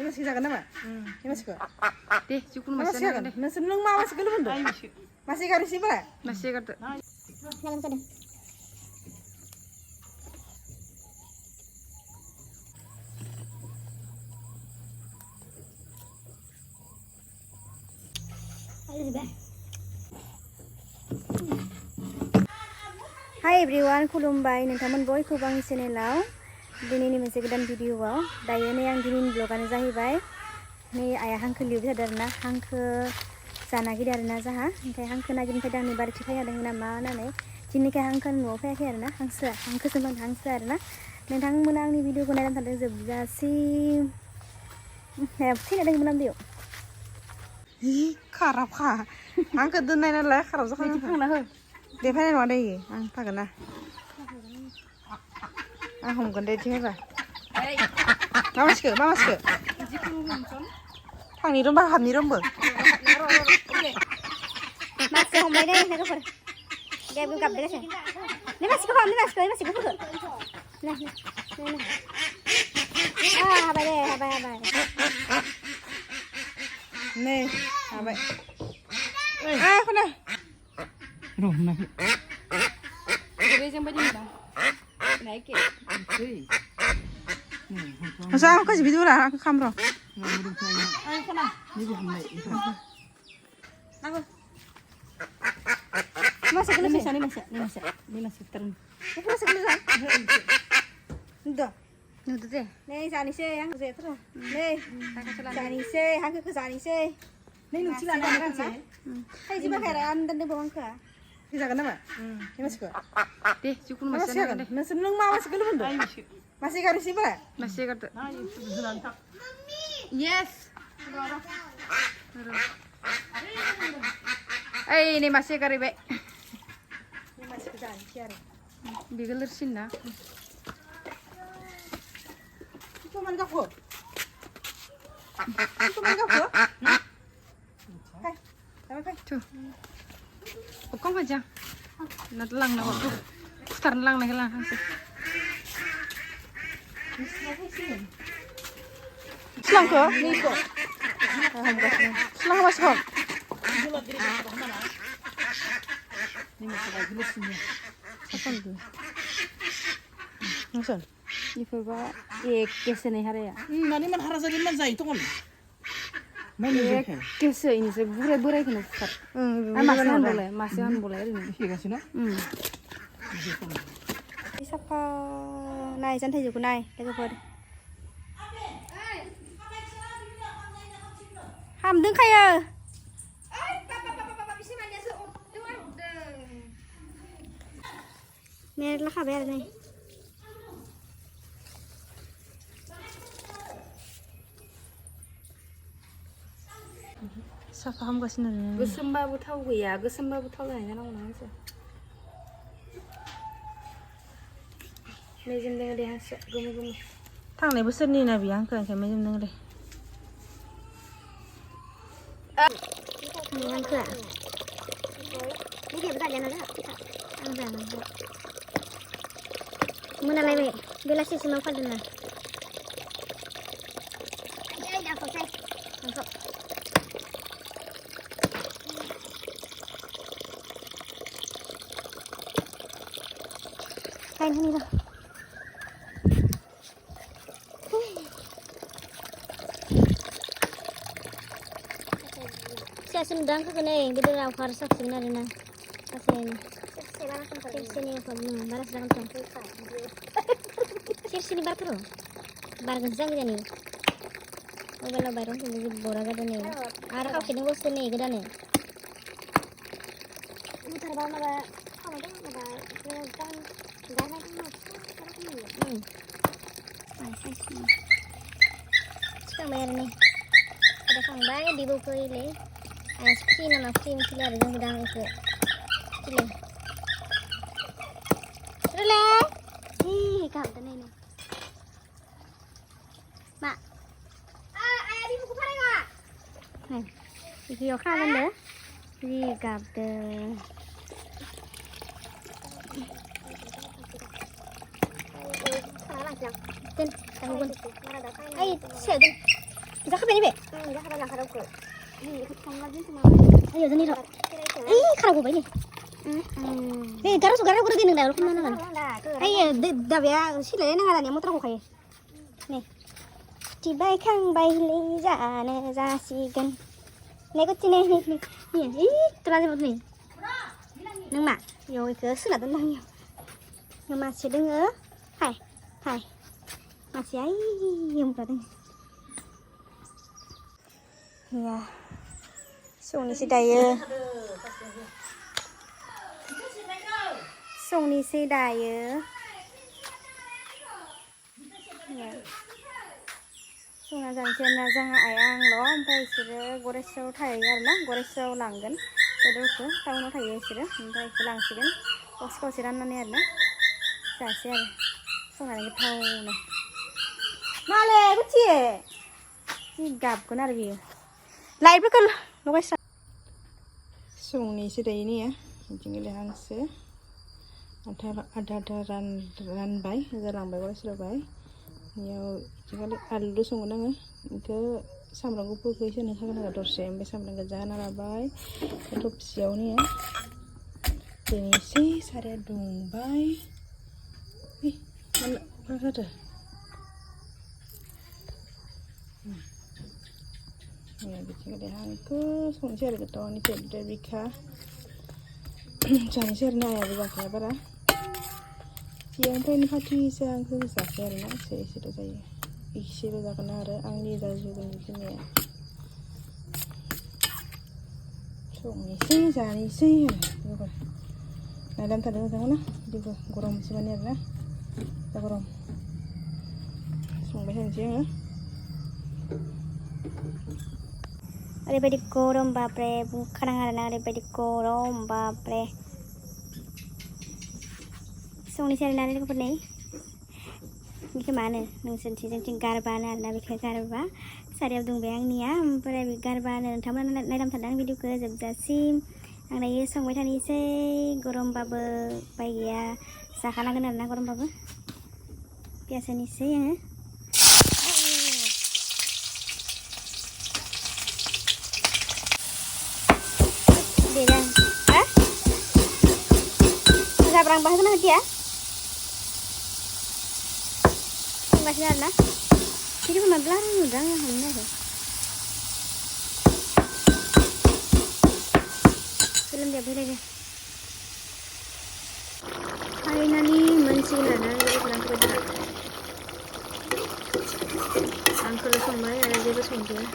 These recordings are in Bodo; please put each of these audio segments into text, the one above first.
मानसि जागोन नामा? बे मानसिखौ दे जिखुनु मानसि मानसि जागोन नोंसोर नों मा मानसिखौ लोगो मोनदों मानसि गारिसै बारा मासे गारदो Jangan sedih. Hai everyone, खुलुमबाय नोंथांमोन बयखौबो आंनि चेनेलाव दिनैनि मोनसे गोदान भिडिअआव दायो नै आं दिनैनि ब्लगानो जाहैबाय नै आइया हांखो लिरबाय थादों आरोना हांखो जानो नागिरदों आरोना जाहा ओमफ्राय हांखो नागिरनो फैदों आंनि बारिथिं फैदों नामा होननानै दिनैखाय हांखो न'आव फैयाखै आरोना हांसो हांसो आरोना नोंथांमोना आंनि भिडिअखौ नायनानै थादों जोबजासिम थैना दंमोन आं बेयाव खाराबखा आंखौ दोननाय नालाय खाराब जाखागोन थांना हो दे फैनाय नङा दे आं फागोन ना आं हमगोन दे इथिं होबा मा मानसिखौ थांनि रंबा हाबनि रंबो मासे हमबाय दे लोगोफोर दे बुं गाबदोगासिनो नै मासेखौ हम नै मासेखौ फुदो हाबाय दे हाबाय नै हाबाय खना र' नाखि रेजों बायदि मोना Nike masa aku kasih video lah aku kamera ayo kana ini hamnai masuk ke ini masuk terus aku masuk ke udah deh nih sani se yang ke terus nih sani se hang ke sani se nih lucu lah kan sih hai jiba khairan dan deh bawang ke जागोन नामा बे मानसिखौ दे जिखुनु मानसि मानसि जागोन नोंसोर नों मा मानसिखौ लोगो मोनदों मानसि गारिसै बारा मासे गारदो yes ओइ नै मासे गारैबाय बे मानसिखौ जानोसै आरो बे गोलोरसिन ना Cuman gapo tuh pokok aja nanti lang na waktu start lang na lang hasil selang ke nih kok selang mas kok Maksud? ifoba ek kese nih hari ya Nani man harasa di man zai itu kan ek kese ini se burai kena start masih boleh ini iya kasih no siapa này dân thầy dục này logophơ ham đứng khay nè là khá bé này sao paham gak sih nih gosembabu tahu ya gosembabu tahu ya nang nang Mezim dengan dia hasil gumu-gumu. Thằng này bữa sinh đi nè bị ăn cần cái mấy dùm nữa đây. Ăn cửa. Ini dia berada di mana? Mana lagi? Gelas sih semua pada mana? Ya, dah selesai. Masuk. Kain ini dah. Sendang ke kene beda lah harus saksinya dina kasih sini apa baras dalam tong sini bar terus bar genzang gede nih mobil baru sini bora gede nih arah kau kini bos nih gede nih mutar bawa mana kamu tuh mana tentang dana kan sekarang bayar nih ada kang bayar di buku ini es krim nama krim sila ada yang sedang itu sila sila kau tu ni mak ayah di buku mana kak ini yo kau mana di kau tu ten tanggung ay sedang जाखाबाय बे जाखाबाय लांखारावखौ ayo sini rok kara gue ini garas gue di neng dalam mana kan ayo dah ya sih lah neng ada motor gue kayak nih cibai kang bai liza ane zasigan nih kok cine nih ih terasa banget nih neng mak yo ke sudah tentang yo neng masih denger hai masih ayam berarti ya Sungni si daya Sungna janjian najang ayang lo oमफ्राय इसोरो गरेसाव थायो आरोना गरेसाव लांगोन बेदरखौ टाउनाव थायो इसोरो ओमफ्राय इखौ लांसिगोन खावसे राननानै आरोना जासै आरो संनानै गोथावनो माले गुथि जि गाबगोन आरो बियो लाइटफोरखौ लगायस्रा संनिसो दायो ने बिदिनो हांसो आधा रानबाय जालांबाय गसरबाय बेयाव बिदिनो आलु संगोन आङो बेखौ सामब्राम गुफुरखौ एसे होखागोन आरो दरसे ओमफ्राय सामब्राम गोजा होना लाबाय थबसियावनो दिनैसै साराया दुंबाय मा जादों बिदिनो हांखो संनोसै आरो गोथावनि फेभरेट बिखा जानोसै आरो नायाबो जाखाया बारा सिगांनिफ्रायनो फाथिसो हांखो जाखाया आरोना एसेल' जायो एसेल' जागोन आरो आंनि जाजोबगोन बेखिनिया संनोसै जानोसै आरो नायलांथारदों मोजाङै बिदिबो गरमसो माने आरोना दा गरम संबाय थानोसै आङो ओरैबायदि गरम बाब्रे बुंखानाङा आरोना ओरैबायदि गरम बाब्रे संनोसै आरोना लोगोफोरनि बेखौ मा होनो नोंसोरनिथिं जोंथिं गारबानो आरोना बेखौ गारबा सारायाव दुंबाय आंनिया ओमफ्राय बे गारबानो नोंथांमोना नायलांथारदों आं भिडिअखौ जोबजासिम आं दायो संबाय थानोसै गरमबाबो उपाय गैया जाखानांगोन आरोना गरमबाबो पियास होनोसै आङो Bilang, bisa perang bahasa mana dia? Masih ada, jadi cuma belakang udah ya hanya deh. Film dia boleh deh. Finally mencicilan jadi kurang kerja. Angkul sama ya ada juga sendiri.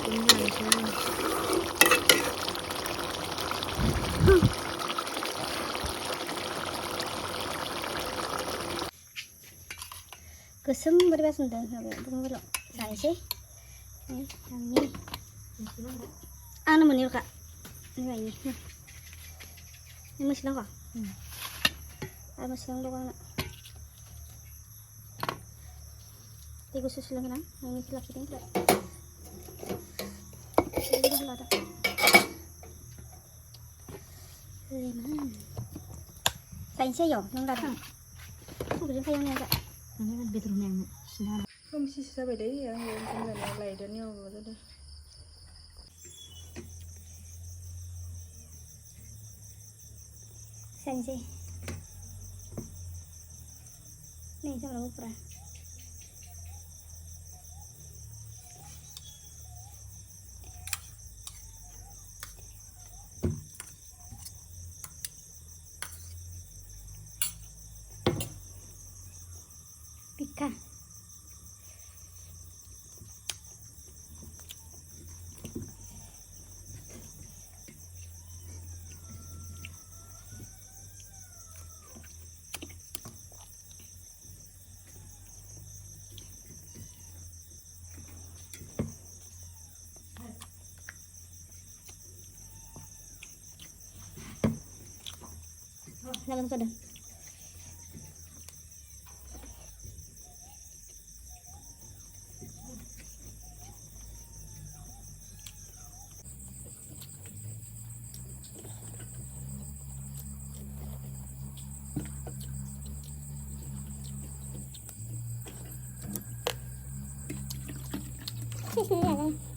Ini macam. Kesem berbeda sudah, bukan belum. Saya sih, ini, anu menir kak, ini masih lengkap. Masih lengkap kan? Tiga susu lengkap, ini silap kita enggak. Ini dah ada. Saya sih yo, yang datang. Bukan saya yang ada. Ini kan bedroom yang senang. Kamu sih sampai deh yang tinggal lainnya apa tuh? Sensi. Nih sama aku pernah. Pika. Jangan sudah. sini ya guys.